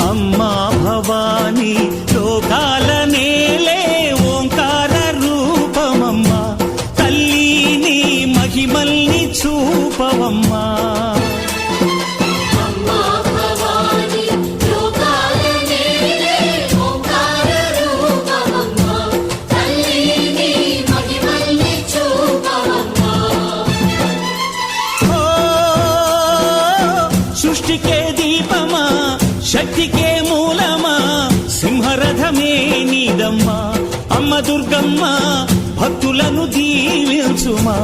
అమ్మా భవానీ లోకాల నేలే ఓంకార రూపమమ్మా తల్లి నీ మహిమల్ని చూపవమ్మా సృష్టికే దీపమా శక్తికే మూలమా సింహరథమే నీదమ్మా అమ్మ దుర్గమ్మ భక్తులను దీవించుమా